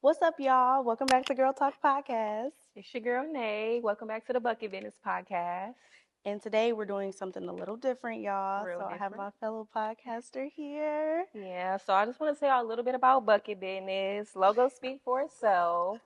What's up, y'all? Welcome back to Girl Talk Podcast. It's your girl Nay. Welcome back to the Bidness podcast. And today we're doing something a little different, y'all. Real So I have different. my fellow podcaster here. Yeah, so I just want to tell y'all a little bit about Bucket Business. Logo speak for itself.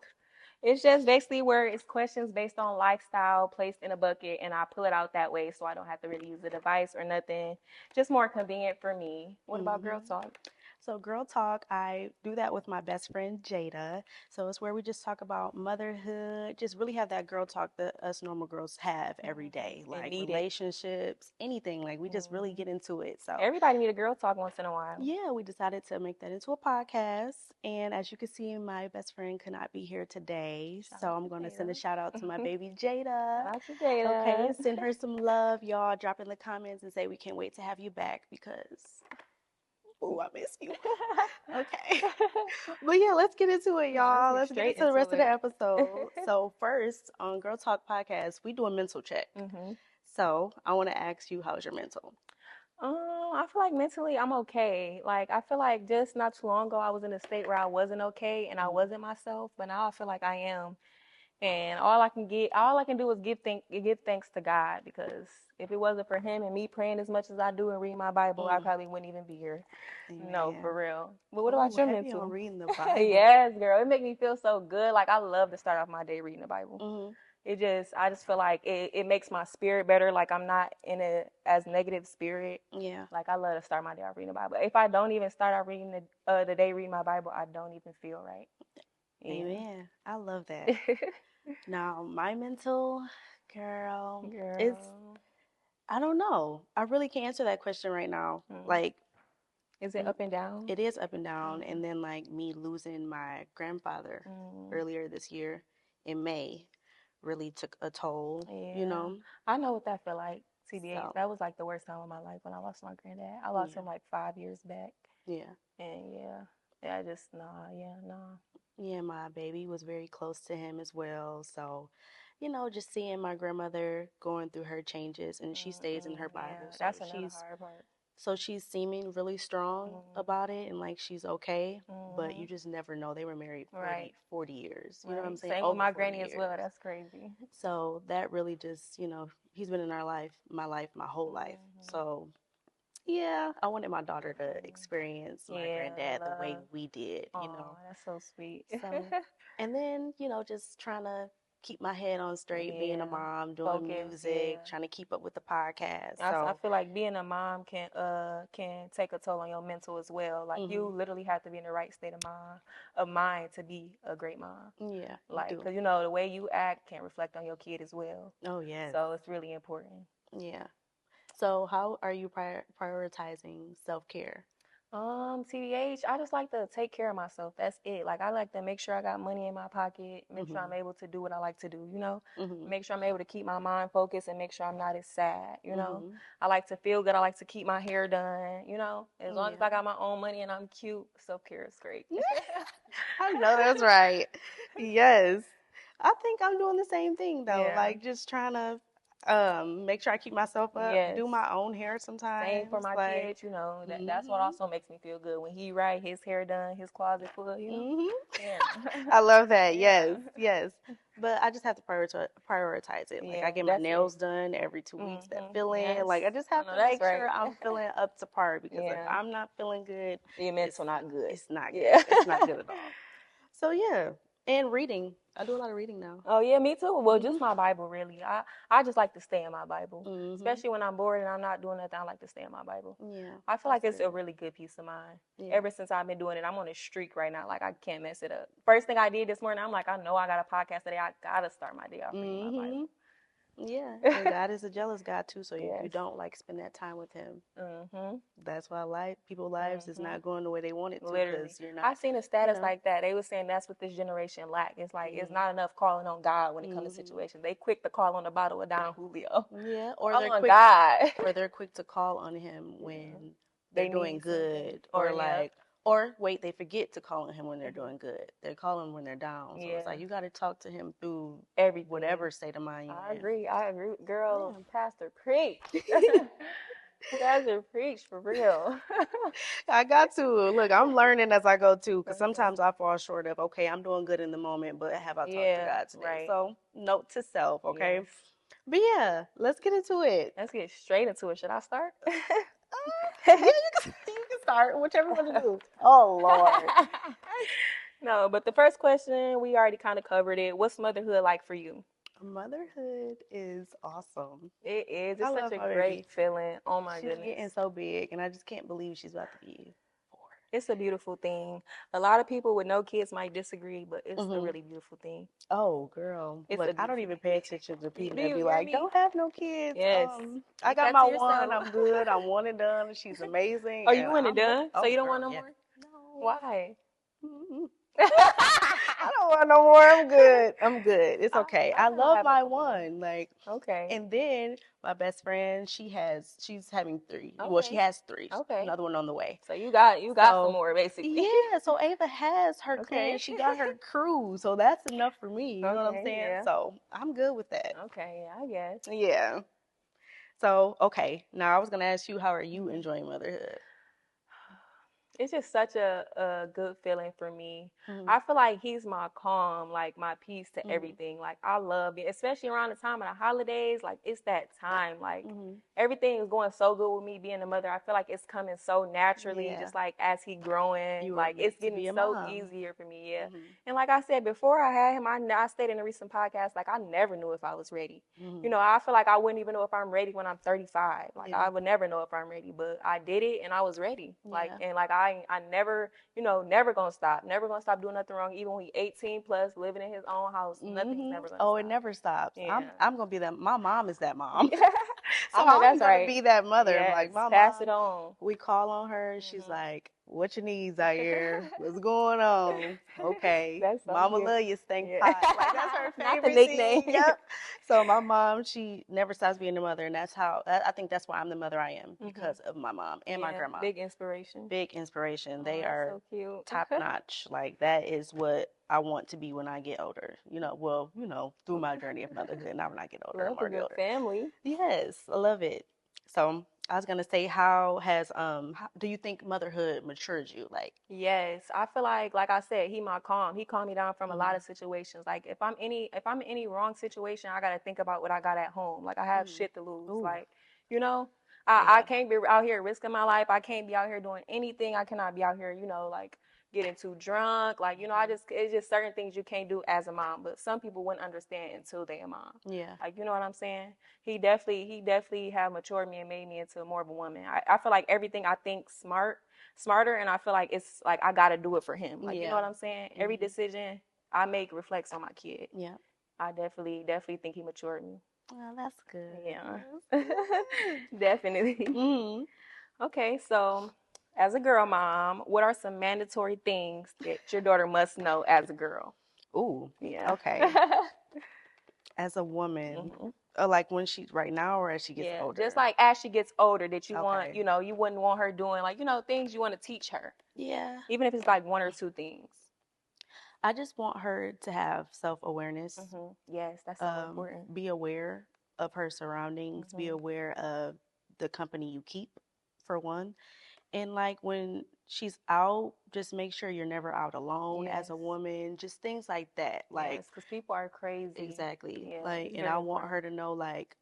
It's just basically where it's questions based on lifestyle placed in a bucket, and I pull it out that way so I don't have to really use a device or nothing. Just more convenient for me. What about Girl hmm Talk? So, Girl Talk, I do that with my best friend Jada. So, it's where we just talk about motherhood, just really have that girl talk that us normal girls have every day, And like need it. relationships, anything. Like, we just really Hmm get into it. So, Everybody need a Girl Talk once in a while. yeah, we decided to make that into a podcast. And as you can see, my best friend could not be here today. Shout So out I'm to going to send a Jada. shout out to my baby Jada. Shout out to Okay, Jada. send her some love, y'all. Drop in the comments and say we can't wait to have you back because, oh, I miss you. Okay. But yeah, let's get into it, Yeah, let's y'all. get Let's get straight into the into rest of the it. episode. So, first on Girl Talk Podcast, we do a mental check. hmm So, I want to ask you, how's your mental? I feel like mentally I'm okay. Like I feel like just not too long ago I was in a state where I wasn't okay and I wasn't myself, but now I feel like I am. And all I can do is give thanks to God because if it wasn't for Him and me praying as much as I do and reading my Bible, I Mm, probably wouldn't even be here. No, for amen. real. But what about Oh, your heavy on mental? reading the Bible. Yes, girl, it make me feel so good. Like I love to start off my day reading the Bible. Hmm I just feel like it makes my spirit better. Like I'm not in a as negative spirit. Yeah. Like I love to start my day off reading the Bible. If I don't even start out reading the day reading my Bible, I don't even feel right. Amen. I love that. Yeah. Now, my mental, girl, it's, Girl. I don't know. I really can't answer that question right now. Mm. Like, Is it up and down? it is up and down. Mm. And then, like, me losing my grandfather Mm. earlier this year in May really took a toll, you Yeah. know? I know what that feel like. TBH. So, That was like the worst time of my life when I lost my granddad. I lost yeah, him like 5 years back. yeah. And yeah. Yeah, I just nah, yeah, nah. Yeah, my baby was very close to him as well. So, just seeing my grandmother going through her changes and she stays in her Yeah, Bible. So that's another hard part. she's seeming really strong Mm. about it and like she's okay, but hmm you just never know. They were married Right, 40 years. You know what I'm right. saying? Same with Over my 40 granny as well. years. That's crazy. So that really just, he's been in our life, my whole life. hmm So yeah, I wanted my daughter to experience my Yeah, granddad the way love. we did. Oh, that's so sweet. So, and then, just trying to keep my head on straight, being a Yeah, mom, doing focus. Yeah, music, trying to keep up with the podcast. I So, feel like being a mom can take a toll on your mental as well. Like you hmm literally have to be in the right state of mind to be a great mom. yeah, you Like, do. cause the way you act can reflect on your kid as well. Oh, yes. So it's really important. Yeah. So, how are you prioritizing self-care? TBH, I just like to take care of myself. That's it. Like I like to make sure I got money in my pocket, make sure I'm hmm able to do what I like to do. hmm Make sure I'm able to keep my mind focused and make sure I'm not as sad. hmm I like to feel good. I like to keep my hair done. As long as Yeah. I got my own money and I'm cute, self-care is great. I know that's right. Yes. I think I'm doing the same thing though. Yeah. Like just trying to make sure I keep myself up, Yes. do my own hair Same for sometimes. my Like kids, that's what hmm also makes me feel good. When he right, his hair done, his closet full. hmm Yeah. I love that. Yes, Yeah. yes. But I just have to prioritize it. Like I Yeah, get my that's it. nails done every 2 weeks that fill in. Yes. Like I just I have know to that's make right. sure I'm feeling up to par because if Yeah. I'm not feeling good, Your it's mental not good. it's not good. Yeah. It's not good at all. So yeah, and reading. I do a lot of reading now. Oh yeah, me too. Well, Mhm. just my Bible really. I just like to stay in my Bible. Mhm. Especially when I'm bored and I'm not doing nothing, I like to stay in my Bible. Yeah, I feel that's like it's a good. really good peace of mind. Yeah. Ever since I've been doing it, I'm on a streak right now. Like I can't mess it up. First thing I did this morning, I'm like, I know I got a podcast today. I gotta start my day off reading my Mhm. Yeah, and Bible. God is a jealous God too. So if you Yes. don't like spend that time with Him, Mhm. that's why life, people's lives is Mhm. not going the way they want it to Literally. because you're I not, seen a you status know. like that. They were saying that's what this generation lack. It's like it's Mm. not enough calling on God when it comes to Mhm. situations. They quick to call on the bottle of Don Julio. Yeah, Call on God. or they're quick to call on Him Yeah. when they're They doing need something. good, Or or yeah. like, or wait, they forget to call on Him when they're Mhm. doing good. They call Him when they're down. So it's Yeah. like you got to talk to Him through Everything. whatever state of mind I you're in. agree. I agree. Girl, Yeah. Pastor, preach. Pastor preach for real. I got to. Look, I'm learning as I go too, because Okay. sometimes I fall short of, okay, I'm doing good in the moment, but have I talked to Yeah, God today? right. So, note to self, okay? Yes. But yeah, let's get into it. Let's get straight into it. Should I start? Yeah, you can start, whichever you want to do. Oh, Lord. No, but the first question, we already kind of covered it. What's motherhood like for you? Motherhood is awesome. It is. I It's such love a my great baby. feeling. Oh my She's getting goodness. so big, and I just can't believe she's about to be 4. It's a beautiful thing. A lot of people with no kids might disagree, but it's a Hmm. really beautiful thing. Oh, girl. It's Look, a I don't beautiful even thing. pay attention to people Do that you be hear like, me? don't have no kids. Yes. I Keep got that my to one. yourself. I'm good. I'm one and done. She's amazing, Are you and one and I'm ready. done? So Oh, you don't want girl, no yeah. more? No. Why? Mm-mm. I don't want no more. I'm good. I'm good. It's I, okay. I I don't love have a my couple more. one. Like, Okay. and then my best friend, she's having 3. Well, she Okay. has 3. Okay. Another one on the way. So you got some So, more basically. yeah, so Ava has her Okay. clan. She got her crew. So that's enough for me. You know what I'm Okay, saying? yeah. So I'm good with that. Okay, yeah, I guess. Yeah. So, okay. Now I was going to ask you, how are you Mhm. enjoying motherhood? It's just such a good feeling for me. Hmm. I feel like he's my calm, like my peace to Hmm. everything. Like I love it, especially around the time of the holidays. Like it's that time. Like Hmm. everything is going so good with me being a mother. I feel like it's coming so naturally, Yeah. just like as he growing. You were Like it's meant to getting be a so mom. easier for me. Yeah. Hmm. And like I said before, I had him. I stated in a recent podcast, like I never knew if I was ready. Hmm. You know, I feel like I wouldn't even know if I'm ready when I'm 35. Like Yeah. I would never know if I'm ready, but I did it and I was ready. Like Yeah. and like I never, never gonna stop. Never gonna stop doing nothing wrong. Even when he 18 plus, living in his own house, nothing's Hmm. never gonna Oh, it stop. never stops. Yeah. I'm gonna be that. My mom is that mom, I so know I'm that's gonna right. be that mother. Yes. Like my Pass mom, it on. we call on her. She's Hmm. like, "What your needs out here? What's going on?" Okay, That's so Mama cute. love you, stink Yeah. pot. Like that's her Not the favorite nickname. thing. Yep. So my mom, she never stops being a mother, and that's how. I think that's why I'm the mother I am, Hmm. because of my mom and my Yeah. grandma. Big inspiration. Big inspiration. Oh, They that's are so cute. top notch. Like that is what I want to be when I get older. Well, through my journey of motherhood, not when I get older. I'm Love a already good older. family. Yes, I love it. So I was gonna say, how do you think motherhood matured you? Like, Yes, I feel like I said, he my calm. He calmed me down from a lot mm, of situations. Like if I'm in any wrong situation, I gotta think about what I got at home. Like I have mm, shit to lose. ooh, Like, you know, I yeah, can't be out here risking my life. I can't be out here doing anything. I cannot be out here, like getting too drunk. Like, hmm, it's just certain things you can't do as a mom. But some people wouldn't understand until they're a mom. yeah, Like, you know what I'm saying? He definitely have matured me and made me into more of a woman. I feel like everything I think smarter, and I feel like it's like I gotta do it for him. Like you know yeah, what I'm saying? Every hmm, decision I make reflects on my kid. yeah. I definitely think he matured me. Well, that's good. Yeah. That's good. Definitely. Mm. Okay, so as a girl mom, what are some mandatory things that your daughter must know as a girl? Ooh, Yeah. okay. As a woman, Hmm. like when she's right now or as she gets Yeah, just older. like as she gets older, that you want, Okay. you wouldn't want her doing like, things you want to teach her, Yeah. even if it's like one or two things. I just want her to have self-awareness. Yes, that's so important. Be aware of her surroundings, be Hmm. aware of the company you keep, for one. And like when she's out, just make sure you're never out alone as Yes, a woman, just things like that. Like, yes, because people are crazy. exactly. Yeah, Like, it's and I very want important. her to know, like,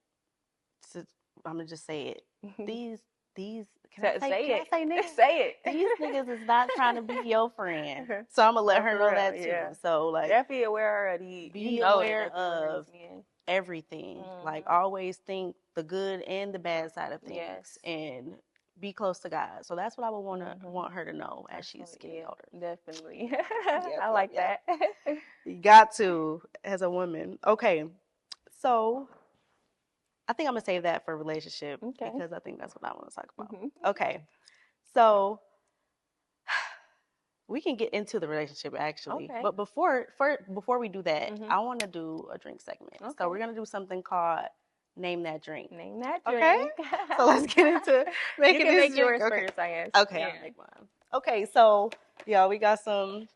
to, I'm gonna just say it. These, these, Say can I it. say niggas? Say it. These niggas is not trying to be your friend. So I'm gonna let No, her for know real. that Yeah. too. So like, Definitely aware of the, be that aware definitely aware of of these men. everything. Like Hmm. always think the good and the bad side of things, Yes. and be close to God. So that's what I would Hmm. want her to know as she's Absolutely. getting older. Yeah, definitely. Yep, I yep, like yep. that. You got to as a woman. Okay, so I think I'm gonna save that for relationship Okay. because I think that's what I want to talk about. Hmm. Okay, so we can get into the relationship actually, Okay. but before we do that, Hmm. I want to do a drink segment. So Okay. we're gonna do something called Name That Drink. Name that Okay, drink. so let's get into You making can this make drink. yours Okay, first, I guess. okay, Yeah. I'll make mine. Okay, so yeah, we got some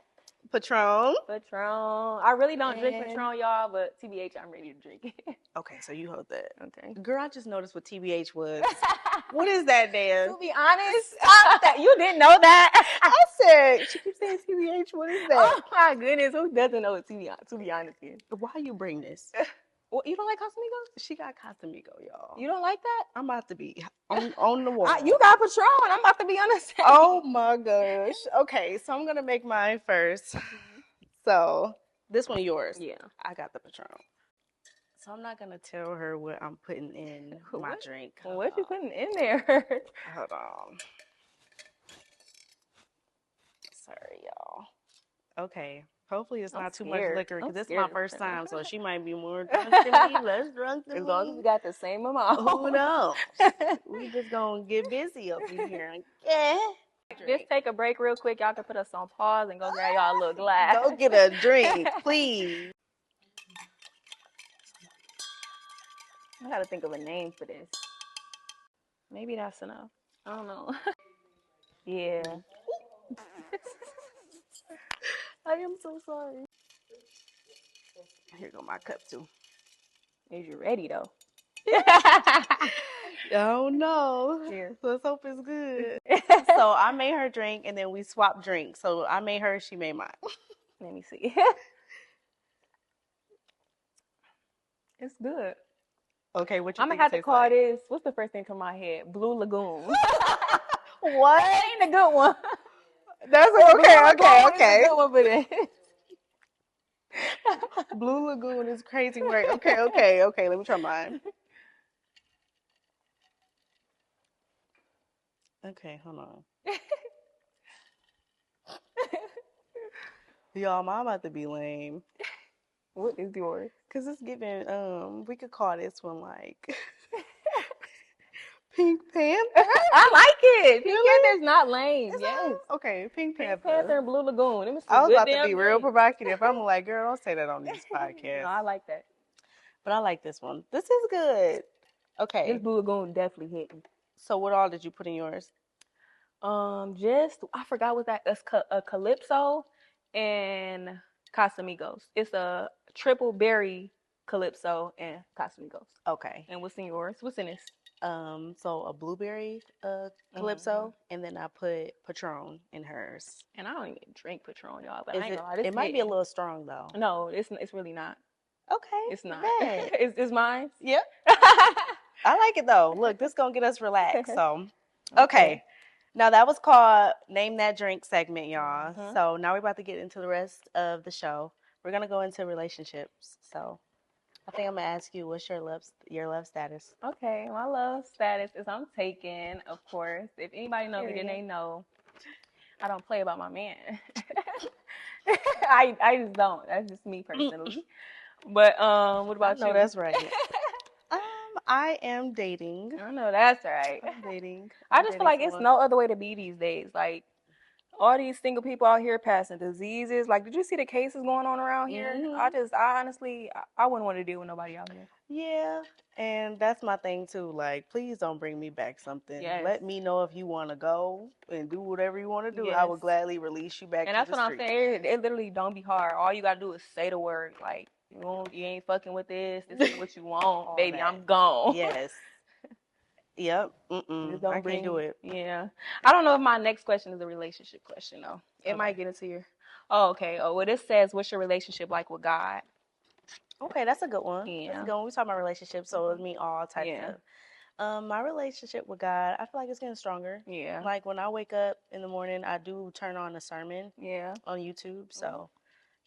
Patron. Patron. I really don't drink And Patron, y'all, but TBH, I'm ready to drink it. okay, so you hold that. Okay. Girl, I just noticed what TBH was. What is that, Dan? To be honest, you didn't know that. I said, she keeps saying TBH. What is that? Oh my goodness, who doesn't know what to be honest is? Why you bring this? Well, you don't like Casamigos? She got Casamigo, y'all. You don't like that? I'm about to be on the wall. You got Patron. I'm about to be on the stage. Oh my gosh. Okay, so I'm gonna make mine first. So this one yours. Yeah. I got the Patron. So I'm not gonna tell her what I'm putting in my drink. What you putting in there? Hold on. Sorry, y'all. Okay. Hopefully it's not too much liquor because this is my first time, so she might be more drunk than me, less drunk than me. As long as we got the same amount. Who knows? We just gonna get busy up in here. Yeah. Just take a break real quick. Y'all can put us on pause and go grab y'all a little glass. Go get a drink, please. I gotta think of a name for this. Maybe that's enough. I don't know. Yeah. I am so sorry. Here go my cup too. Is you ready though? Oh no. Here. Let's hope it's good. So I made her drink and then we swapped drinks. So I made hers, she made mine. Let me see. It's good. Okay, what you I'm think gonna have to tastes call like? this. What's the first thing to my head? Blue Lagoon. What? That ain't a good one. That's Blue okay, Lagoon okay. is a good one for this. Blue Lagoon is crazy work. Okay. Let me try mine. Okay, hold on. Y'all, mine about to be lame. What is yours? Cause it's giving. We could call this one like Pink Panther. I like it. Pink Panther's not lame. Yes. Okay, Pink Panther. Pink Panther and Blue Lagoon. Them is I was good about to damn be real drinks. provocative. I'm like, girl, don't say that on this podcast. No, I like that. But I like this one. This is good. Okay. This Blue Lagoon definitely hit me. So what all did you put in yours? Just I forgot what that. It's a Calypso and Casamigos. It's a triple berry Calypso and Casamigos. Okay. And what's in yours? What's in this? So a blueberry Calypso, and then I put Patron in hers. And I don't even drink Patron, y'all. But Is I ain't it? gonna lie, this It might be a little strong though. No, it's really not. Okay. It's not. Bet. It's mine. Yep. I like it though. Look, this gonna get us relaxed. So, okay. Now that was called Name That Drink segment, y'all. So now we're about to get into the rest of the show. We're gonna go into relationships. So I think I'm gonna ask you, what's your love status? Okay, my love status is I'm taken, of course. If anybody knows me, then they know I don't play about my man. I just don't. That's just me personally. But what about you? No, that's right. I am dating. I know that's right. I'm dating. I just feel like it's no other way to be these days. Like all these single people out here passing diseases. Like, did you see the cases going on around here? I honestly, I wouldn't want to deal with nobody out here. Yeah, and that's my thing too. Like, please don't bring me back something. Yes. Let me know if you want to go and do whatever you want to do. Yes. I will gladly release you back. And that's what I'm saying. It literally don't be hard. All you gotta do is say the word. Like, you ain't fucking with this. This is what you want, baby. That. I'm gone. Yes. Yep. I can't do it. Yeah. I don't know if my next question is a relationship question though. It might get into your. Oh, okay. Oh, well, this says, what's your relationship like with God? Okay, that's a good one. Yeah. That's a good one. We talk about relationships, so it mean all types of. My relationship with God, I feel like it's getting stronger. Yeah. Like when I wake up in the morning, I do turn on a sermon. Yeah. On YouTube. So,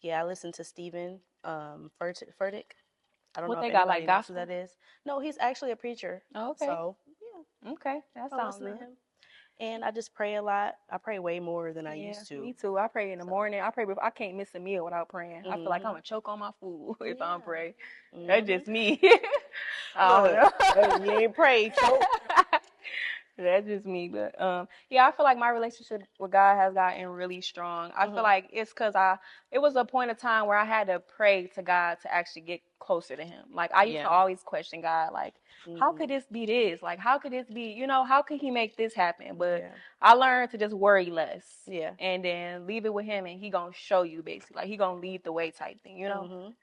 yeah, I listen to Stephen Furtick. I don't know if they got like gospel. Who that is. No, he's actually a preacher. Oh, okay. So yeah. Okay, that sounds good. And I just pray a lot. I pray way more than I used to. Me too. I pray in the morning. I pray before. I can't miss a meal without praying. I feel like I'm gonna choke on my food if I don't pray. That's just me. I don't know. You ain't pray, choke. That's just me, but yeah, I feel like my relationship with God has gotten really strong. I feel like it's because it was a point of time where I had to pray to God to actually get closer to Him. Like I used to always question God, like, how could this be this? Like, how could this be? How could He make this happen? But I learned to just worry less. Yeah. And then leave it with Him, and He gonna show you basically, like He gonna lead the way type thing.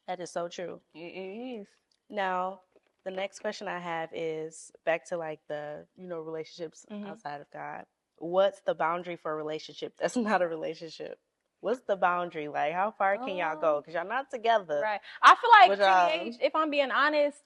That is so true. It is. Now, the next question I have is back to like the, relationships outside of God. What's the boundary for a relationship that's not a relationship? What's the boundary? Like, how far can y'all go? Because y'all not together. Right. I feel like TH, if I'm being honest,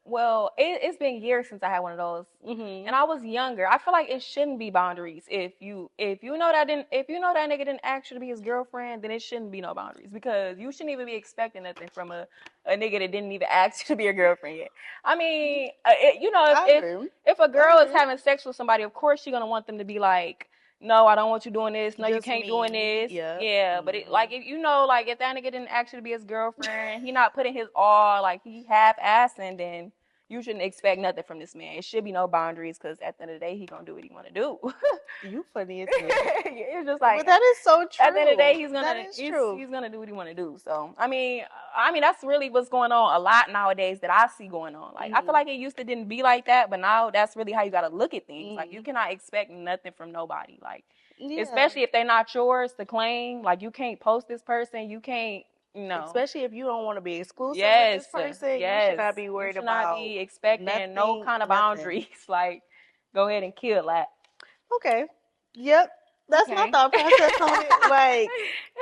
well, it's been years since I had one of those, and I was younger. I feel like it shouldn't be boundaries. If you know that nigga didn't ask you to be his girlfriend, then it shouldn't be no boundaries because you shouldn't even be expecting nothing from a nigga that didn't even ask you to be your girlfriend yet. I mean, if a girl is having sex with somebody, of course you're gonna want them to be like, no, I don't want you doing this. No, just you can't doing this. Yeah. But it, like, if if that nigga didn't actually be his girlfriend, he not putting his all, like he half-assing, then you shouldn't expect nothing from this man. It should be no boundaries because at the end of the day, he gonna do what he want to do. You funny as hell. It's just like, but that is so true. At the end of the day, he's gonna do what he want to do. So I mean, that's really what's going on a lot nowadays that I see going on. Like I feel like it used to didn't be like that, but now that's really how you gotta look at things. Like you cannot expect nothing from nobody. Like especially if they're not yours to claim. Like you can't post this person. You can't. Especially if you don't want to be exclusive with this person, you should not be worried about. You should not be expecting no kind of boundaries. Like, go ahead and kill that. Okay. Yep. That's my thought process on it. Like,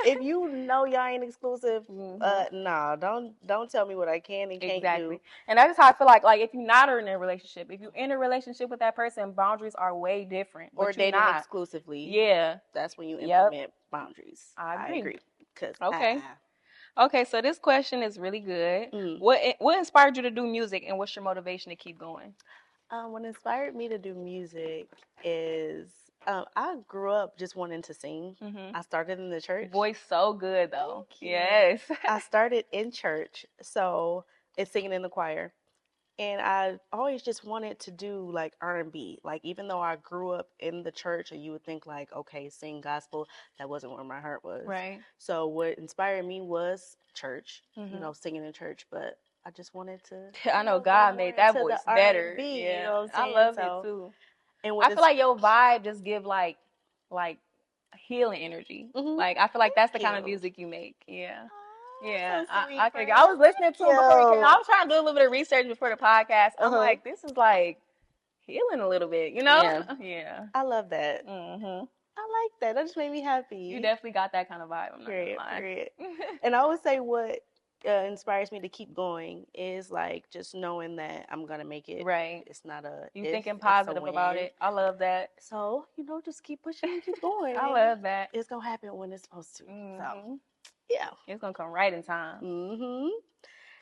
if you know y'all ain't exclusive, nah, don't tell me what I can and can't do. And that's how I feel like if you're not in a relationship, if you're in a relationship with that person, boundaries are way different. Or dating exclusively. Yeah. That's when you implement boundaries. I agree. Okay, so this question is really good. What inspired you to do music, and what's your motivation to keep going? What inspired me to do music is I grew up just wanting to sing. I started in the church. Voice so good though. Yes. I started in church, so it's singing in the choir. And I always just wanted to do like R&B. Like even though I grew up in the church, and you would think like, okay, sing gospel, that wasn't where my heart was. Right. So what inspired me was church, singing in church. But I just wanted to. I know God made that voice better. Yeah, I love it too. And I feel like your vibe just give like healing energy. Like I feel like that's the kind of music you make. Yeah. Yeah, so I was listening to him before he came. I was trying to do a little bit of research before the podcast. I'm like, this is like healing a little bit, Yeah. I love that. I like that. That just made me happy. You definitely got that kind of vibe. I'm not gonna lie. Period. And I would say what inspires me to keep going is like just knowing that I'm gonna make it. Right. It's not a. You thinking positive about it. I love that. So just keep pushing and keep going. I love that. It's gonna happen when it's supposed to. So. Yeah. It's going to come right in time.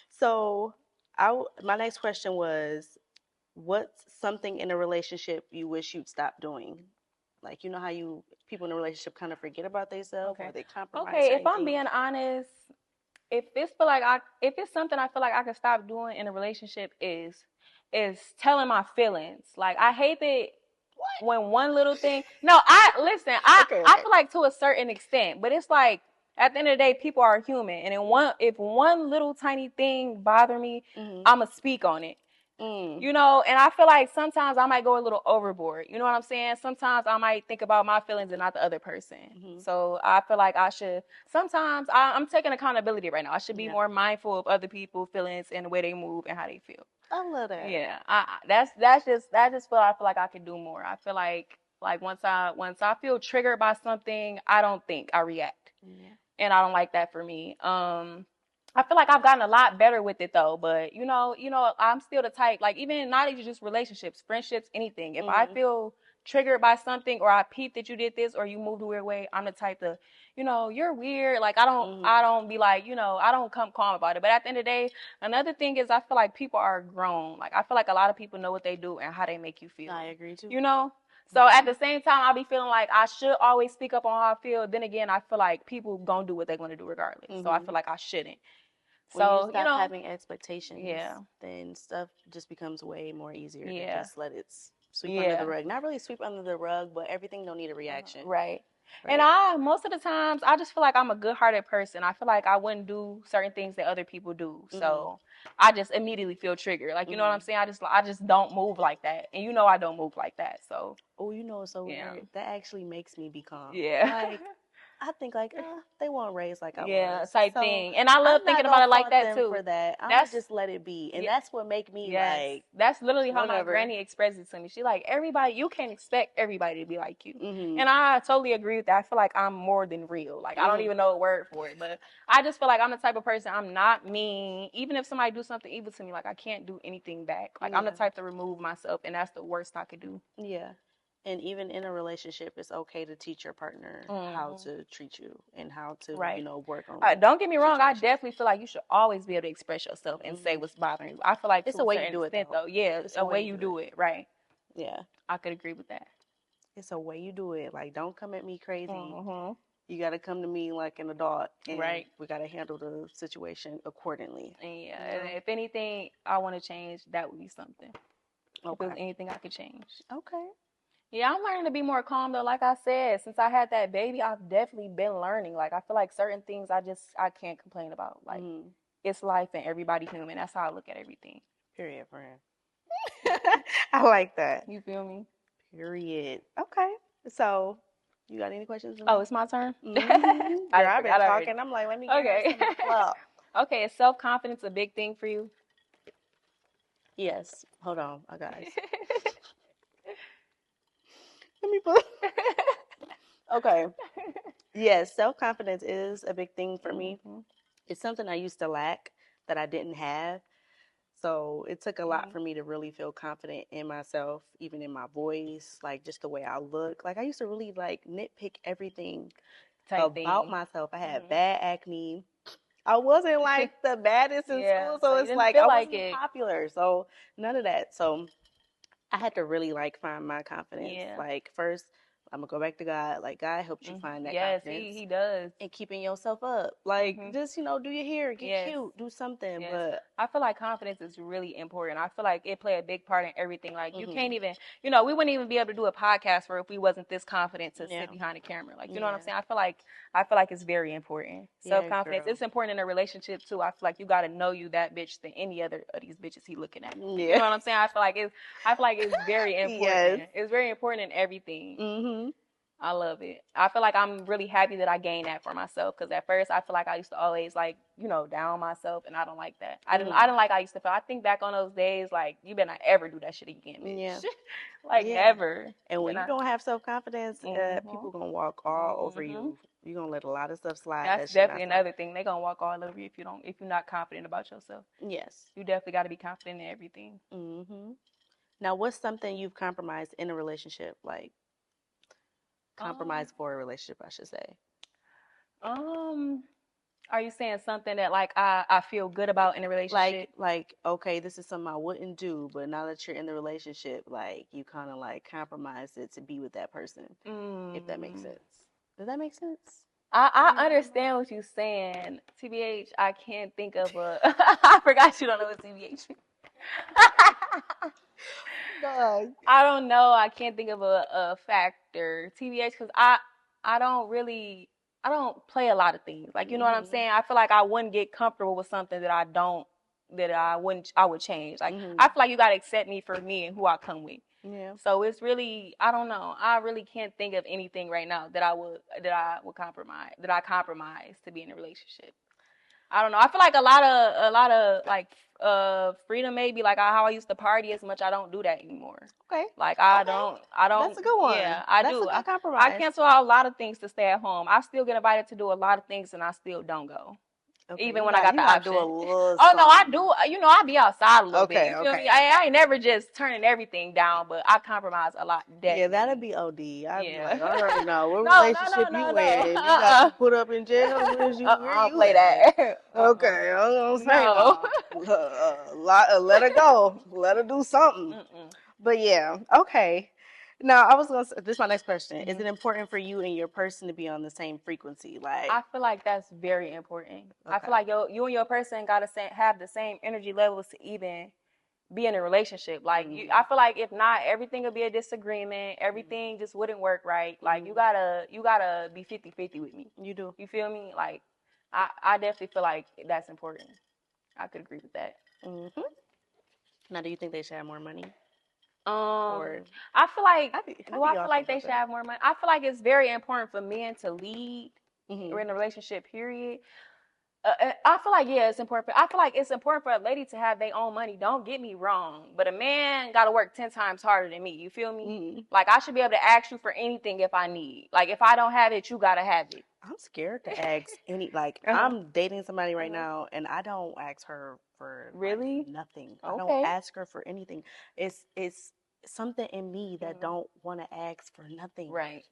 So my next question was, what's something in a relationship you wish you'd stop doing? Like, you know how people in a relationship kind of forget about themselves or they compromise. Okay, if I'm being honest, if it's something I feel like I could stop doing in a relationship is telling my feelings. Like, I hate that when one little thing. No, I feel like to a certain extent, but it's like, at the end of the day, people are human, and if one little tiny thing bother me, I'ma speak on it. And I feel like sometimes I might go a little overboard. You know what I'm saying? Sometimes I might think about my feelings and not the other person. So I feel like I should. Sometimes I'm taking accountability right now. I should be more mindful of other people's feelings and the way they move and how they feel. I love that. Yeah, that's just what I feel like I could do more. I feel like once I feel triggered by something, I don't think, I react. Yeah. And I don't like that for me. I feel like I've gotten a lot better with it though, but I'm still the type, like even not even just relationships, friendships, anything. If I feel triggered by something, or I peep that you did this, or you moved a weird way, I'm the type to, you're weird. Like I don't be like, I don't come calm about it. But at the end of the day, another thing is I feel like people are grown. Like I feel like a lot of people know what they do and how they make you feel. I agree too. So at the same time, I'll be feeling like I should always speak up on how I feel. Then again, I feel like people gonna do what they're gonna do regardless. So I feel like I shouldn't. When you stop having expectations, then stuff just becomes way more easier to just let it sweep under the rug. Not really sweep under the rug, but everything don't need a reaction. Right. And most of the times, I just feel like I'm a good-hearted person. I feel like I wouldn't do certain things that other people do. So I just immediately feel triggered. Like, you know what I'm saying? I just don't move like that. And I don't move like that. So. Oh, so weird. That actually makes me be calm. Yeah. Like, I think like, they weren't raised like I was. Yeah, type thing. And I love thinking about it like that too. For that, I'm gonna just let it be, and that's what make me like. That's literally how my granny expressed it to me. She like, everybody, you can't expect everybody to be like you, and I totally agree with that. I feel like I'm more than real. Like I don't even know a word for it, but I just feel like I'm the type of person. I'm not mean, even if somebody do something evil to me. Like I can't do anything back. Like I'm the type to remove myself, and that's the worst I could do. Yeah. And even in a relationship, it's okay to teach your partner how to treat you and how to, work on. Don't get me wrong. I definitely feel like you should always be able to express yourself and say what's bothering you. I feel like it's a way you do it, though. Yeah, it's a way you do it. Right. Yeah. I could agree with that. It's a way you do it. Like, don't come at me crazy. You got to come to me like an adult. And we got to handle the situation accordingly. Yeah. And if anything I want to change, that would be something. Okay. If there's anything I could change. Okay. Yeah, I'm learning to be more calm though. Like I said, since I had that baby, I've definitely been learning. Like I feel like certain things I can't complain about. Like it's life and everybody human. That's how I look at everything. Period, friend. I like that. You feel me? Period. Okay. So, you got any questions? Oh, it's my turn. I've been talking. I'm like, let me get her some Okay, is self-confidence a big thing for you? Yes. Hold on, guys. Let me put. Okay. Yes, self-confidence is a big thing for me. It's something I used to lack that I didn't have. So it took a lot for me to really feel confident in myself, even in my voice, like just the way I look. Like I used to really like nitpick everything about myself. I had bad acne. I wasn't like the baddest in school, so it's like I wasn't popular. So none of that. So I had to really like find my confidence. Yeah. Like first, I'm gonna go back to God. Like God helps you find that confidence. Yes, He does. And keeping yourself up. Like just, do your hair, get cute, do something. Yes. But I feel like confidence is really important. I feel like it play a big part in everything. Like you can't even, we wouldn't even be able to do a podcast if we wasn't this confident to sit behind the camera. Like you know what I'm saying? I feel like it's very important. Self-confidence. It's important in a relationship too. I feel like you gotta know you that bitch than any other of these bitches he looking at. Yeah. You know what I'm saying? I feel like it's very important. Yes. It's very important in everything. I love it. I feel like I'm really happy that I gained that for myself because at first I feel like I used to always like, down myself, and I don't like that. I didn't like I used to feel. I think back on those days like you better not ever do that shit again, bitch. Yeah. Never. And when you don't have self-confidence, people gonna walk all over you. You're gonna let a lot of stuff slide. That's definitely another thing. They're gonna walk all over you if you're not confident about yourself. Yes. You definitely gotta be confident in everything. Now what's something you've compromised in a relationship? Like compromise for a relationship, I should say. Are you saying something that like I feel good about in a relationship? Like okay, this is something I wouldn't do, but now that you're in the relationship, like you kind of like compromise it to be with that person. If that makes sense. Does that make sense? I understand what you're saying. TBH, I can't think of a. I forgot you don't know what TBH means. I don't know. I can't think of a factor. TBH, because I don't play a lot of things. Like, you know what I'm saying? I feel like I wouldn't get comfortable with something that I would change. Like, I feel like you got to accept me for me and who I come with. Yeah. So it's really, I don't know. I really can't think of anything right now that I compromise to be in a relationship. I don't know. I feel like a lot of like freedom maybe, like how I used to party as much. I don't do that anymore. Okay. Like I don't. That's a good one. Yeah, I do. A good compromise. I cancel out a lot of things to stay at home. I still get invited to do a lot of things, and I still don't go. Okay, even when I got the option. Do a little no, I do. I be outside a little bit. You feel me? I ain't never just turning everything down, but I compromise a lot. Definitely. Yeah, that'd be OD. I'd be like, I already know what relationship you in. You got to put up in jail. I don't play that. Okay, I was gonna say let her go. Let her do something. But yeah, okay. Now, I was gonna say, this is my next question. Is it important for you and your person to be on the same frequency? Like, I feel like that's very important. Okay. I feel like you and your person gotta have the same energy levels to even be in a relationship. Like I feel like if not, everything would be a disagreement. Everything just wouldn't work right. Like you gotta be 50-50 with me. You do. You feel me? Like I definitely feel like that's important. I could agree with that. Mm-hmm. Now, do you think they should have more money? I feel like I feel like they should have more money? I feel like it's very important for men to lead in a relationship. Period. I feel like it's important. I feel like it's important for a lady to have their own money. Don't get me wrong, but a man got to work 10 times harder than me. You feel me? Like I should be able to ask you for anything if I need. Like if I don't have it, you gotta have it. I'm scared to ask any. Like I'm dating somebody right now, and I don't ask her for really nothing. I don't ask her for anything. It's something in me that don't want to ask for nothing. Right.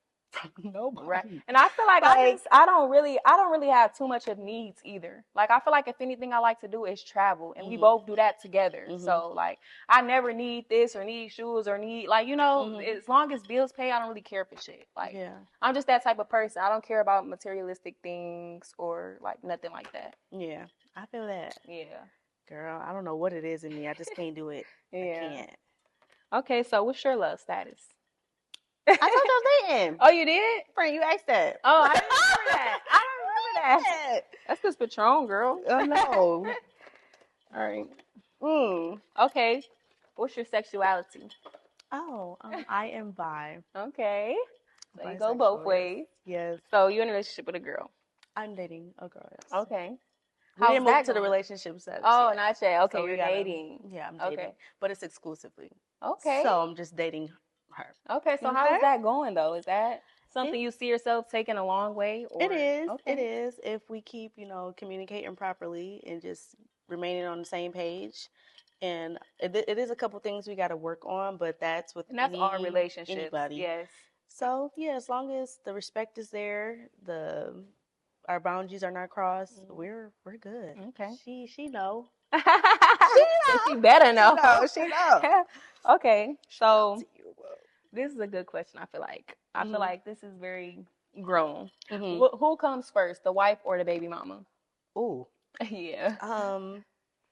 Nobody. Right. And I feel like I don't really have too much of needs either. Like I feel like if anything I like to do is travel, and we both do that together. So like I never need this or need shoes or need like as long as bills pay, I don't really care for shit. Like I'm just that type of person. I don't care about materialistic things or like nothing like that. Yeah, I feel that. Yeah. Girl, I don't know what it is in me. I just can't do it. I can't. Okay, so what's your love status? I told you I was dating. Oh, you did? Friend, you asked that. Oh, I didn't remember that. I don't remember that. That's just Patron, girl. Oh, no. All right. Okay. What's your sexuality? Oh, I am bi. Okay. So you go both ways. Yes. So you're in a relationship with a girl. I'm dating a girl. Yes. Okay. We didn't move to the relationship status. Oh, not yet. Okay, so you're dating. Yeah, I'm dating. Okay. But it's exclusively. Okay. So I'm just dating her. Okay, so how is that going though? Is that something you see yourself taking a long way? Or? It is. Okay. It is. If we keep, communicating properly and just remaining on the same page. And it is a couple things we got to work on, but that's with our relationship. Anybody. Yes. So yeah, as long as the respect is there, our boundaries are not crossed, we're good. Okay. She know. She better know. She know. Okay, so this is a good question. I feel like this is very grown. Who comes first, the wife or the baby mama? Ooh. Yeah.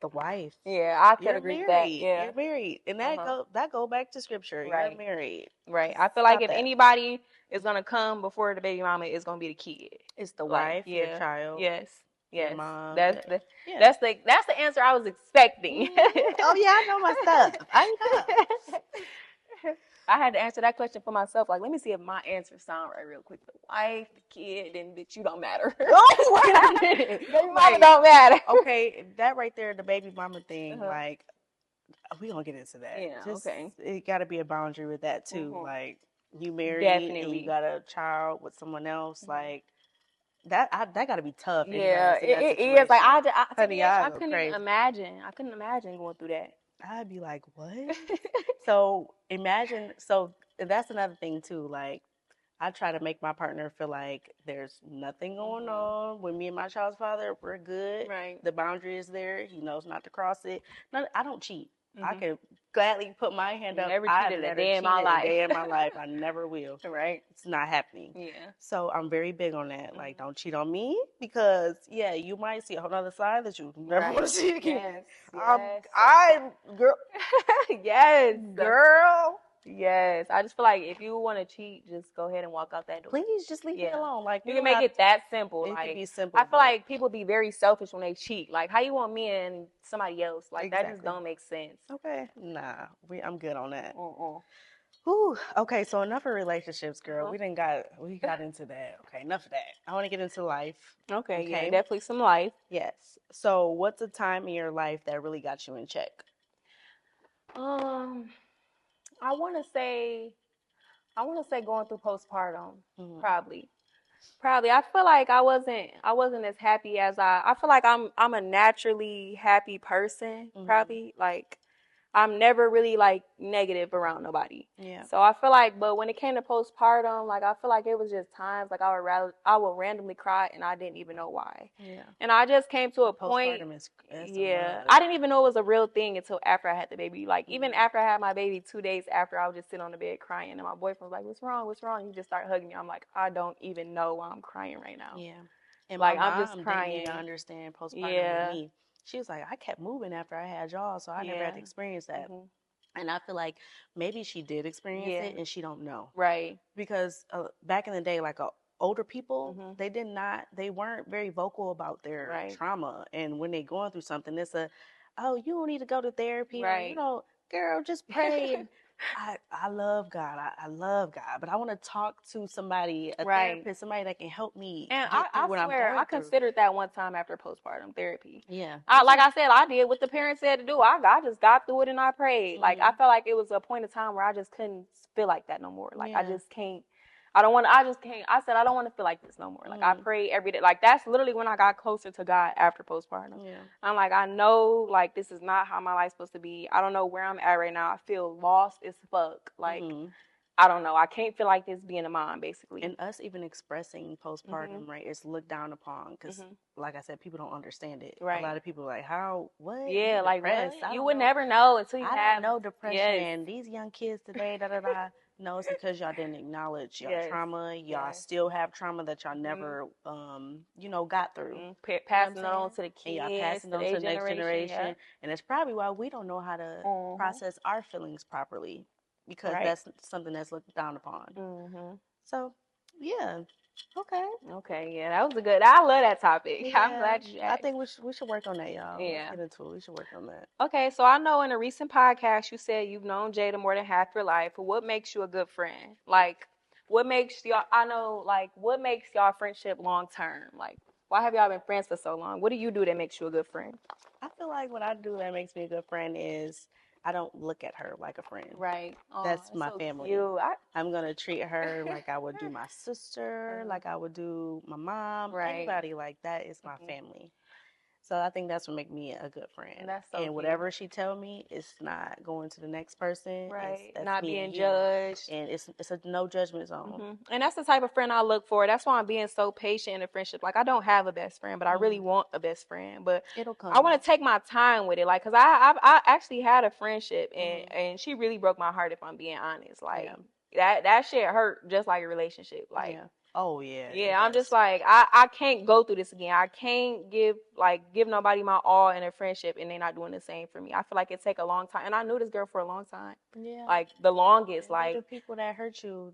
The wife. Yeah, I could agree with that. Yeah, you're married, and that go back to scripture. Right. You're married. Right. I feel like if anybody is gonna come before the baby mama, it's gonna be the kid. It's the wife, your child. Yes. Yes. Your mom. That's the answer I was expecting. Oh yeah, I know my stuff. I know. I had to answer that question for myself. Like, let me see if my answers sound right real quick. The wife, the kid, and bitch, you don't matter. Oh, wait a minute. Baby mama don't matter. Okay, that right there, the baby mama thing, like, we gonna get into that. Yeah, okay. It gotta be a boundary with that, too. Like, you married and you got a child with someone else, like, that gotta be tough. Yeah, it is. Like, I couldn't even imagine. I couldn't imagine going through that. I'd be like, what? So imagine, that's another thing too. Like, I try to make my partner feel like there's nothing going on. When me and my child's father, we're good. Right. The boundary is there. He knows not to cross it. No, I don't cheat. I can gladly put my hand up. I've never cheated a day in my life. I never will. Right. It's not happening. Yeah. So I'm very big on that. Like, don't cheat on me because, you might see a whole other side that you never want to see again. Yes. Girl. Yes. Girl. Yes. I just feel like if you want to cheat, just go ahead and walk out that door. Please just leave me alone. Like, you can make it that simple. It like, can be simple. I feel like people be very selfish when they cheat. Like, how you want me and somebody else? Like, that just don't make sense. Okay. Nah. I'm good on that. Whew. Okay, so enough of relationships, girl. We got into that. Okay, enough of that. I want to get into life. Okay, yeah, definitely some life. Yes. So what's a time in your life that really got you in check? I want to say going through postpartum. Probably. I feel like I wasn't as happy as I feel like I'm a naturally happy person. Probably like I'm never really like negative around nobody. Yeah. So I feel like, but when it came to postpartum, like I feel like it was just times like I would randomly cry and I didn't even know why. Yeah. And I just came to a point. Postpartum is Yeah, I didn't even know it was a real thing until after I had the baby. Like even after I had my baby, 2 days after, I would just sit on the bed crying, and my boyfriend was like, "What's wrong? What's wrong?" He just started hugging me. I'm like, I don't even know why I'm crying right now. Yeah. And Like my I'm just mom didn't crying. even understand postpartum with Yeah. me. She was like, I kept moving after I had y'all, so I never had to experience that. And I feel like maybe she did experience it and she don't know. Right. Because back in the day, like older people, they weren't very vocal about their trauma. And when they're going through something, it's oh, you don't need to go to therapy. Or, you know, girl, just pray. And I love God. I love God. But I want to talk to somebody, a therapist, somebody that can help me and get through what I'm going through. I considered that one time after postpartum therapy. Yeah. Like I said, I did what the parents said to do. I just got through it and I prayed. Like I felt like it was a point of time where I just couldn't feel like that no more. Like I just can't. I just can't. I said, I don't want to feel like this no more. Like I pray every day. Like that's literally when I got closer to God after postpartum. Yeah. I'm like, I know like this is not how my life's supposed to be. I don't know where I'm at right now. I feel lost as fuck. Like I don't know. I can't feel like this being a mom, basically. And us even expressing postpartum, right, is looked down upon because, like I said, people don't understand it. Right. A lot of people are like, how, what? Yeah, like, what? You would never know until you have. I don't know depression. These young kids today, da-da-da. No, it's because y'all didn't acknowledge y'all trauma. Y'all still have trauma that y'all never, you know, got through. Passing it on to the kids. And y'all passing it on to the next generation. Yeah. And that's probably why we don't know how to process our feelings properly. Because that's something that's looked down upon. So, yeah. Okay, yeah, that was a good. I love that topic. Yeah, I'm glad you asked. I think we should work on that, y'all. Yeah. Let's get into it. We should work on that. Okay, so I know in a recent podcast you said you've known Jada more than half your life. What makes you a good friend? Like, what makes y'all? I know, like, what makes y'all friendship long term? Like, why have y'all been friends for so long? What do you do that makes you a good friend? I feel like what I do that makes me a good friend is I don't look at her like a friend. Right. That's my so family. I'm going to treat her like I would do my sister, like I would do my mom, anybody like that is my family. So I think that's what makes me a good friend. And that's so and whatever she tell me, it's not going to the next person. Right. That's not being judged. And it's a no judgment zone. And that's the type of friend I look for. That's why I'm being so patient in a friendship. Like I don't have a best friend, but I really want a best friend. But it'll come. I want to take my time with it. Like, cause I actually had a friendship and she really broke my heart if I'm being honest. Like that shit hurt just like a relationship. Like oh yeah. Yeah, I'm just like I can't go through this again. I can't give nobody my all in a friendship and they're not doing the same for me. I feel like it take a long time, and I knew this girl for a long time. Yeah, like the longest. Like the people that hurt you.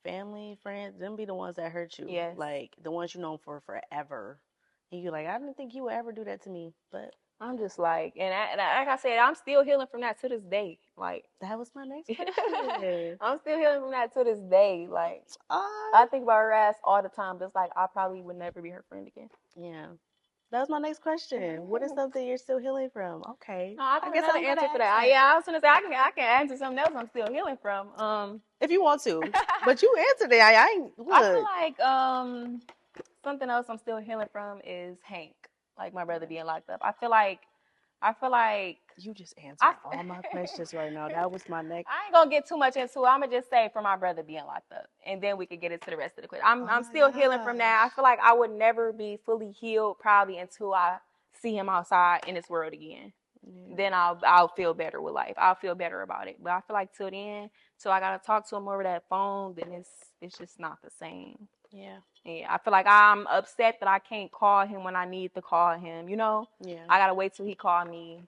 Family, friends, them be the ones that hurt you. Yes, like the ones you know for forever. And you're like, I didn't think you would ever do that to me, but. I'm just like, and like I said, I'm still healing from that to this day. Like that was my next question. I'm still healing from that to this day. Like I think about her ass all the time. Just like I probably would never be her friend again. Yeah, that was my next question. What is something you're still healing from? Okay, no, I guess I'll answer for that. Yeah, I was gonna say I can answer something else I'm still healing from. If you want to, but you answered it. I ain't. Look. I feel like something else I'm still healing from is Hank. Like my brother being locked up. I feel like you just answered all my questions right now. That was my next. I ain't gonna get too much into it. I'm gonna just say for my brother being locked up, and then we could get into the rest of the question. I'm still healing from that. I feel like I would never be fully healed probably until I see him outside in this world again. Yeah. Then I'll feel better with life. I'll feel better about it. But I feel like till then, till I gotta talk to him over that phone, then it's just not the same. Yeah. Yeah. I feel like I'm upset that I can't call him when I need to call him, you know? Yeah. I gotta wait till he call me.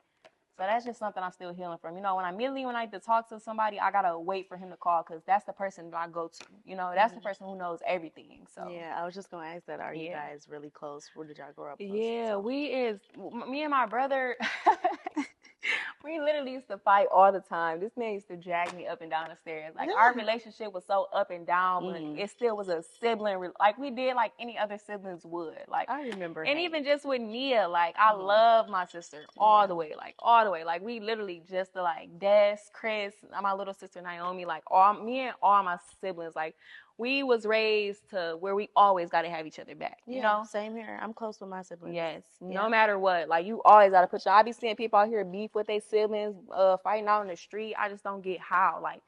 So that's just something I'm still healing from. You know, when I need to talk to somebody, I gotta wait for him to call because that's the person that I go to. You know, that's the person who knows everything. So yeah, I was just gonna ask that. Are you guys really close? Where did y'all grow up? Yeah, me and my brother. We literally used to fight all the time. This man used to drag me up and down the stairs. Like our relationship was so up and down, but it still was a sibling. Like we did like any other siblings would. Like I remember. And even just with Nia, like I love my sister all the way, like all the way. Like we literally just like Des, Chris, my little sister Naomi, like me and all my siblings, like we was raised to where we always got to have each other back. You know, same here. I'm close with my siblings. Yes, no matter what, like you always got to put your. I be seeing people out here beef with their siblings, fighting out in the street. I just don't get how. Like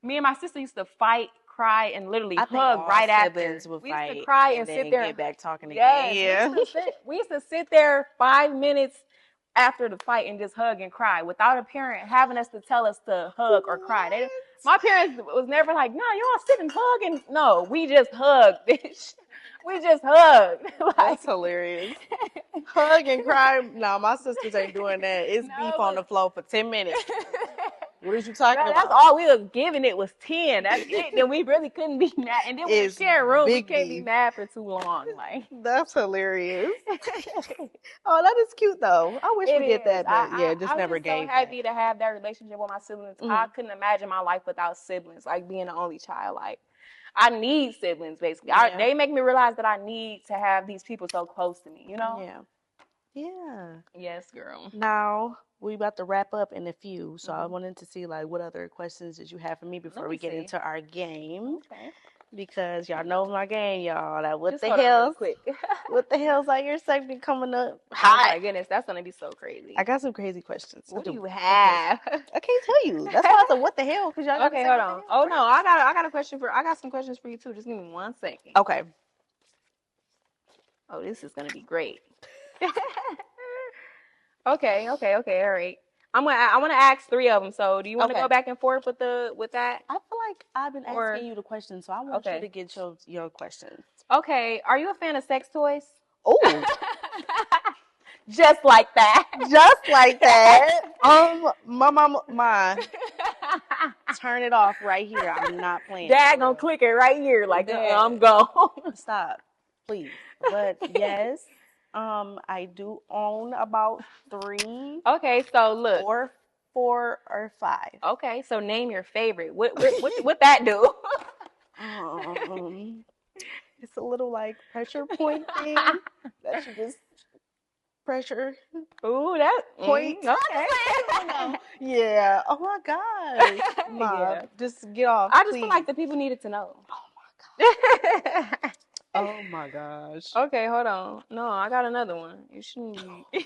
me and my sister used to fight, cry, and literally hug right after. We used to cry and sit there and get back talking again. Yeah, we used to sit there 5 minutes after the fight and just hug and cry without a parent having us to tell us to hug or cry. My parents was never like, no, you all sit and hug, and no, we just hug, bitch. We just hug. Like, that's hilarious. Hug and cry. No, my sisters ain't doing that. It's beef on the floor for 10 minutes. What are you talking about? That's all we was giving it was 10. That's it. Then we really couldn't be mad. And then we share a room. We can't be mad for too long. Like that's hilarious. Oh, that is cute though. I wish we get that. Just never gave. I'm so happy to have that relationship with my siblings. I couldn't imagine my life without siblings. Like being the only child. Like I need siblings basically. They make me realize that I need to have these people so close to me. You know? Yeah. Yes, girl. Now we about to wrap up in a few, so I wanted to see like what other questions did you have for me before we get into our game. Okay. Because y'all know my game, y'all. Like what the hell? What the hell's like your segment coming up? Hot. Oh my goodness, that's gonna be so crazy. I got some crazy questions. What do you have? I can't tell you. That's why I said what the hell? Because y'all. Okay, hold on. Oh no, I got a question I got some questions for you too. Just give me 1 second. Okay. Oh, this is gonna be great. Okay, all right. I want to ask 3 of them. So, do you want to go back and forth with that? I feel like I've been asking you the questions, so I want you to get your questions. Okay. Are you a fan of sex toys? Oh. Just like that. Just like that. My turn it off right here. I'm not playing. Dad gonna click it right here. Like, I'm gone. Stop, please. But yes. I do own about 3. Okay, so look. Or 4 or 5. Okay, so name your favorite. What that do? It's a little like pressure point thing. That should just pressure. Ooh, that point. Okay. Yeah. Oh my gosh. Mom, just get off. I just feel like the people needed to know. Oh my god. Oh my gosh. Okay, hold on. No, I got another one. You shouldn't be.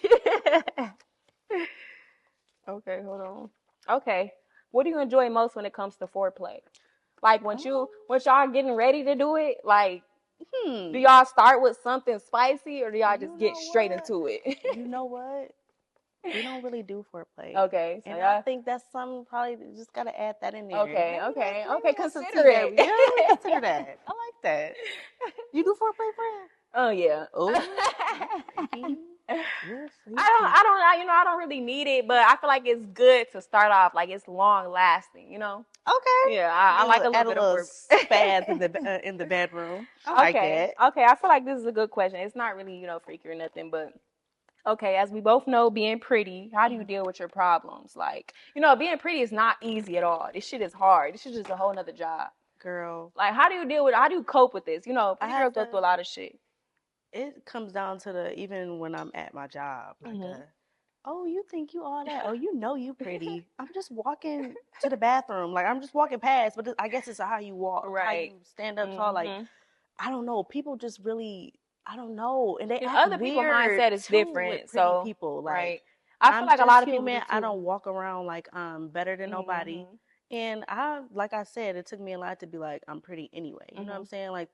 Okay, hold on. Okay. What do you enjoy most when it comes to foreplay? Like once y'all getting ready to do it, like do y'all start with something spicy or do y'all just get straight into it? You know what? We don't really do foreplay. Okay. So and I think that's something probably just gotta add that in there. Okay. Consider it. Yeah, consider that. I like that. You do foreplay, friend? Oh yeah. Oh. I don't really need it, but I feel like it's good to start off. Like it's long lasting, you know. Okay. Yeah, I like a little bit of spaz in the bedroom. I like that. Okay, I feel like this is a good question. It's not really freaky or nothing, but okay, as we both know, being pretty, how do you deal with your problems? Like being pretty is not easy at all. This shit is hard. This shit is a whole nother job, girl. Like how do you cope with this? Pretty girls go through a lot of shit. It comes down to even when I'm at my job, like oh, you think you all that? Oh, you pretty. I'm just walking to the bathroom. Like, I'm just walking past. But I guess it's how you walk. Right. How you stand up tall. Like, I don't know. People just really, I don't know. And they act other people's mindset is different. So, people. Like, right. I feel like a lot of people I don't walk around like I'm better than nobody. And like I said, it took me a lot to be like, I'm pretty anyway. You know what I'm saying? Like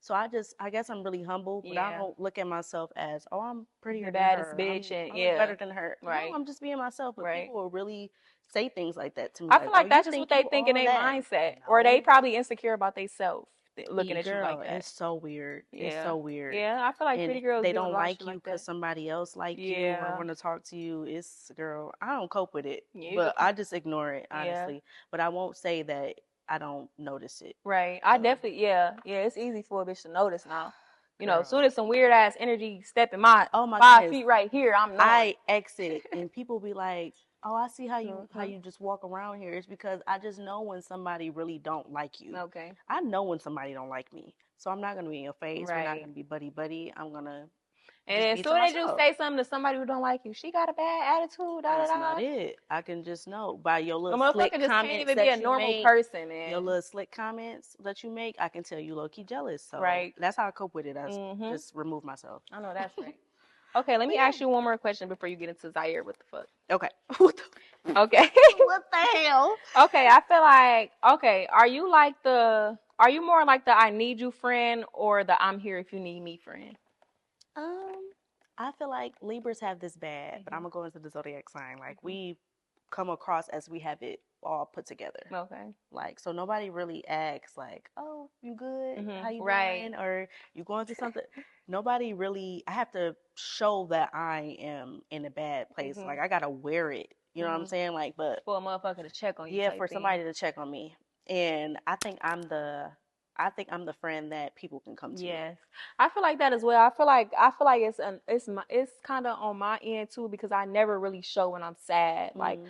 so I guess I'm really humble, but I don't look at myself as, oh, I'm prettier than her. Baddest bitch and I'm better than her. Right. No, I'm just being myself, but people will really say things like that to me. I feel like that's just what they think in their mindset. Or they probably insecure about themselves. Looking at you like that. It's so weird. It's so weird. Yeah, I feel like pretty girls, they don't like you because somebody else like you or want to talk to you. It's, girl, I don't cope with it, but I just ignore it, honestly. But I won't say that I don't notice it. Right. I definitely, it's easy for a bitch to notice now. As soon as some weird ass energy step in my 5 feet right here, I exit and people be like, oh, I see how you just walk around here. It's because I just know when somebody really don't like you. Okay. I know when somebody don't like me. So I'm not going to be in your face. We're not going to be buddy-buddy. I'm going to And as soon as you say something to somebody who don't like you, she got a bad attitude. That's not it. I can just know by your little slick comments can't even be a normal person, man. Your little slick comments that you make, I can tell you low key jealous. So that's how I cope with it. I just remove myself. I know that's right. Okay, let me ask you one more question before you get into Zaire. What the fuck? Okay. Okay. What the hell? Okay, I feel like are you more like the I need you friend or the I'm here if you need me friend? I feel like Libras have this bad, but I'm gonna go into the zodiac sign. Like we come across as we have it all put together. Okay. Like so nobody really asks like, "Oh, you good? How you doing?" Or you going through something. Nobody really. I have to show that I am in a bad place. Like I gotta wear it. You know what I'm saying? Like, but for a motherfucker to check on you. Yeah, for somebody to check on me. And I think I'm the friend that people can come to. Yes, I feel like that as well. I feel like it's kind of on my end too because I never really show when I'm sad. Like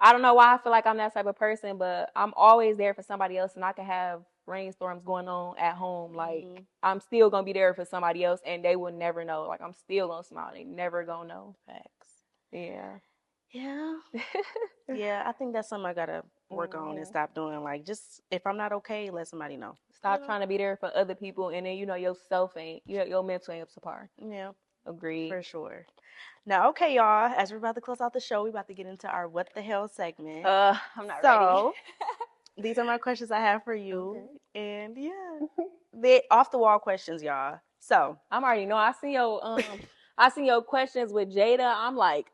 I don't know why I feel like I'm that type of person, but I'm always there for somebody else, and I can have rainstorms going on at home. Like I'm still gonna be there for somebody else, and they will never know. Like I'm still gonna smile. They never gonna know. Facts. Yeah. Yeah. Yeah, I think that's something I gotta work on and stop doing. Like, just if I'm not okay, let somebody know. Stop trying to be there for other people, and then yourself ain't your mental ain't up to par. Yeah, agreed for sure. Now, okay, y'all, as we're about to close out the show, we're about to get into our what the hell segment. I'm not ready. These are my questions I have for you, and yeah, they're off the wall questions, y'all. So I'm already know. I seen your questions with Jada. I'm like,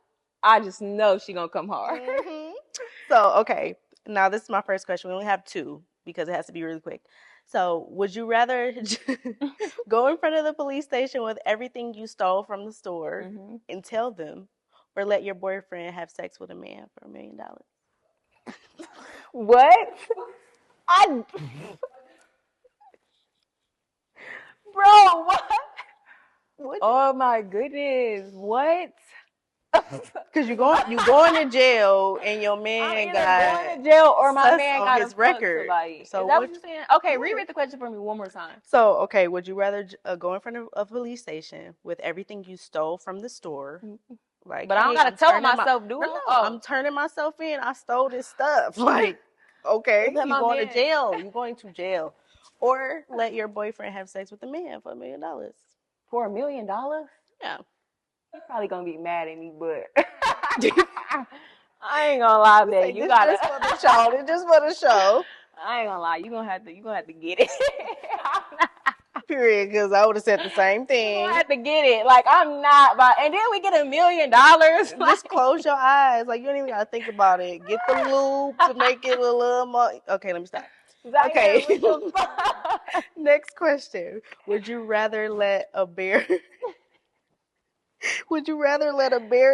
I just know she gonna come hard. So, okay. Now, this is my first question. We only have two because it has to be really quick. So, would you rather go in front of the police station with everything you stole from the store and tell them, or let your boyfriend have sex with a man for $1 million? What? Bro, what? Oh my goodness. What? Because you going to jail and your man got going to jail or my man got his record. Somebody. So is that what you're saying? Okay, reread the question for me one more time. So, okay, would you rather go in front of a police station with everything you stole from the store? Like, but I don't gotta tell myself, do I? I'm turning myself in. I stole this stuff. Like, okay, you going to jail. You going to jail. Or let your boyfriend have sex with a man for $1 million. For $1 million? Yeah. He's probably gonna be mad at me, but I ain't gonna lie, babe. You gotta just for the show. It's just for the show. I ain't gonna lie. You gonna have to get it. Period. Because I would have said the same thing. You gonna have to get it. Like I'm not. And then we get $1 million. Just close your eyes. Like you don't even gotta think about it. Get the lube to make it a little more. Okay, let me stop. Okay. Next question. Would you rather let a bear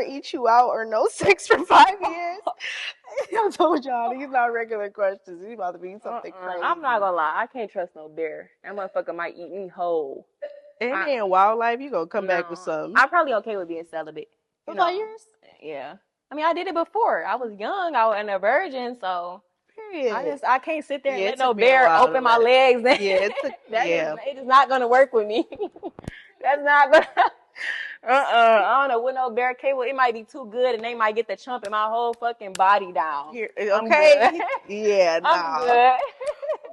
eat you out or no sex for 5 years? I told y'all these not regular questions. These about to be something crazy. I'm not gonna lie. I can't trust no bear. That motherfucker might eat me whole. And in wildlife, you gonna come back with something. I'm probably okay with being celibate. For 5 years? Yeah. I mean, I did it before. I was young. I was a virgin, so. Period. I can't sit there and let no bear open my legs. It's not gonna work with me. That's not gonna. I don't know with no bear cable. It might be too good, and they might get the chumping my whole fucking body down. Okay. Yeah. I'm good.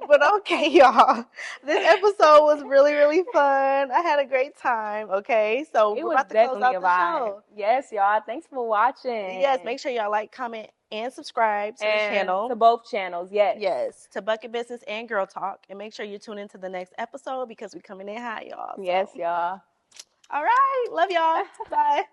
But okay, y'all. This episode was really, really fun. I had a great time. Okay, so we're about to close out the show. Yes, y'all. Thanks for watching. Yes, make sure y'all like, comment, and subscribe to the channel. To both channels, yes. Yes, to Bucket Business and Girl Talk. And make sure you tune into the next episode because we're coming in hot, y'all. Yes, y'all. All right. Love y'all. Bye.